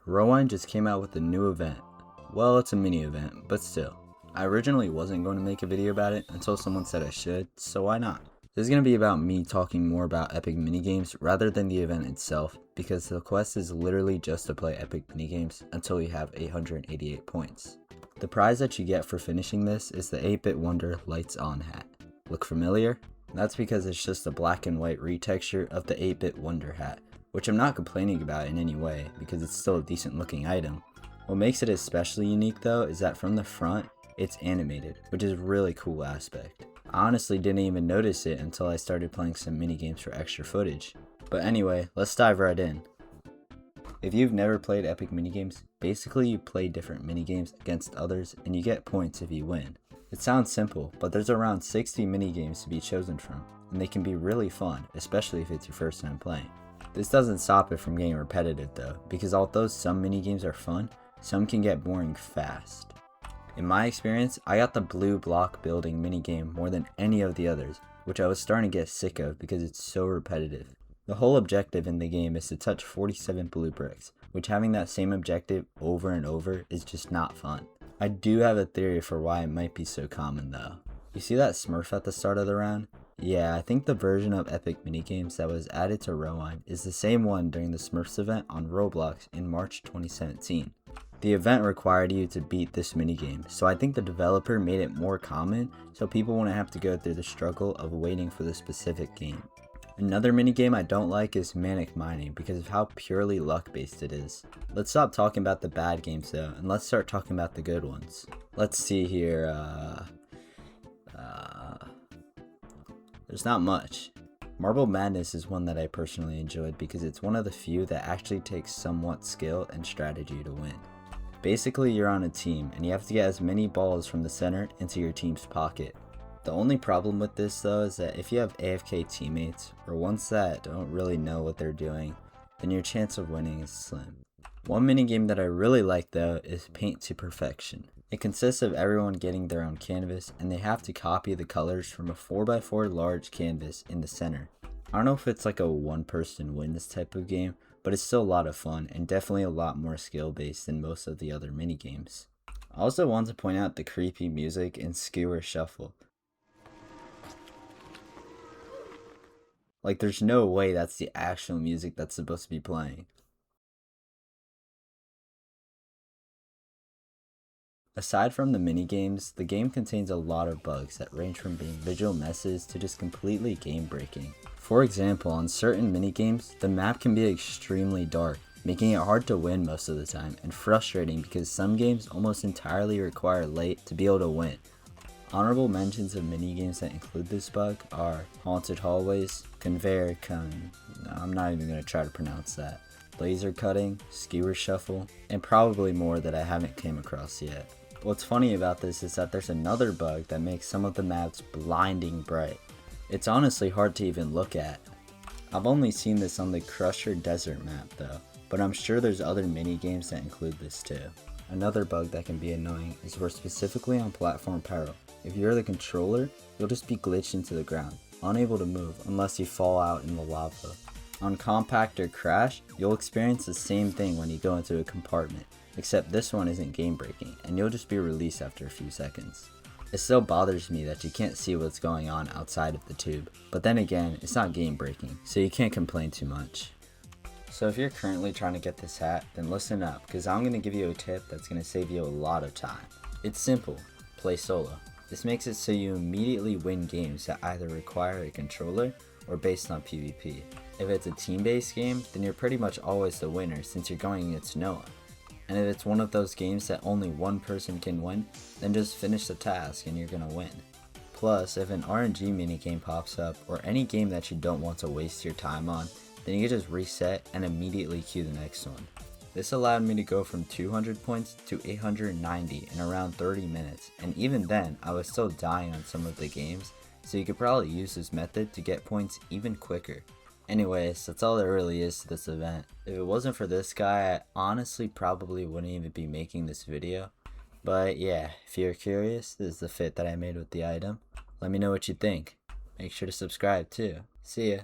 Rowind just came out with a new event. Well, it's a mini event, but still. I originally wasn't going to make a video about it until someone said I should, so why not? This is going to be about me talking more about Epic Minigames rather than the event itself, because the quest is literally just to play Epic Minigames until you have 888 points. The prize that you get for finishing this is the 8-Bit Wonder Lights On hat. Look familiar? That's because it's just a black and white retexture of the 8-Bit Wonder hat, which I'm not complaining about in any way because it's still a decent looking item. What makes it especially unique though is that from the front, it's animated, which is a really cool aspect. I honestly didn't even notice it until I started playing some minigames for extra footage. But anyway, let's dive right in. If you've never played Epic Minigames, basically you play different minigames against others and you get points if you win. It sounds simple, but there's around 60 minigames to be chosen from, and they can be really fun, especially if it's your first time playing. This doesn't stop it from getting repetitive though, because although some minigames are fun, some can get boring fast. In my experience, I got the blue block building minigame more than any of the others, which I was starting to get sick of because it's so repetitive. The whole objective in the game is to touch 47 blue bricks, which having that same objective over and over is just not fun. I do have a theory for why it might be so common though. You see that Smurf at the start of the round? Yeah, I think the version of Epic Minigames that was added to Rowind is the same one during the Smurfs event on Roblox in March 2017. The event required you to beat this minigame, so I think the developer made it more common so people wouldn't have to go through the struggle of waiting for the specific game. Another minigame I don't like is Manic Mining because of how purely luck based it is. Let's stop talking about the bad games though, and let's start talking about the good ones. Let's see here, there's not much. Marble Madness is one that I personally enjoyed because it's one of the few that actually takes somewhat skill and strategy to win. Basically, you're on a team and you have to get as many balls from the center into your team's pocket. The only problem with this though is that if you have AFK teammates or ones that don't really know what they're doing, then your chance of winning is slim. One minigame that I really like though is Paint to Perfection. It consists of everyone getting their own canvas and they have to copy the colors from a 4x4 large canvas in the center. I don't know if it's like a one person wins type of game, but it's still a lot of fun and definitely a lot more skill based than most of the other minigames. I also want to point out the creepy music in Skewer Shuffle. Like there's no way that's the actual music that's supposed to be playing. Aside from the minigames, the game contains a lot of bugs that range from being visual messes to just completely game breaking. For example, on certain minigames, the map can be extremely dark, making it hard to win most of the time and frustrating because some games almost entirely require light to be able to win. Honorable mentions of minigames that include this bug are Haunted Hallways, I'm not even going to try to pronounce that, Laser Cutting, Skewer Shuffle, and probably more that I haven't came across yet. What's funny about this is that there's another bug that makes some of the maps blinding bright. It's honestly hard to even look at. I've only seen this on the Crusher Desert map though, but I'm sure there's other minigames that include this too. Another bug that can be annoying is where specifically on Platform Peril, if you're the controller, you'll just be glitched into the ground, unable to move unless you fall out in the lava. On Compact or Crash, you'll experience the same thing when you go into a compartment, except this one isn't game breaking and you'll just be released after a few seconds. It still bothers me that you can't see what's going on outside of the tube, but then again, it's not game breaking, so you can't complain too much. So if you're currently trying to get this hat, then listen up, because I'm going to give you a tip that's going to save you a lot of time. It's simple, play solo. This makes it so you immediately win games that either require a controller or based on PvP. If it's a team-based game, then you're pretty much always the winner since you're going against no one. And if it's one of those games that only one person can win, then just finish the task and you're gonna win. Plus, if an RNG minigame pops up or any game that you don't want to waste your time on, then you can just reset and immediately queue the next one. This allowed me to go from 200 points to 890 in around 30 minutes, and even then I was still dying on some of the games, so you could probably use this method to get points even quicker. Anyways, that's all there really is to this event. If it wasn't for this guy, I honestly probably wouldn't even be making this video. But yeah, if you're curious, this is the fit that I made with the item. Let me know what you think. Make sure to subscribe too. See ya.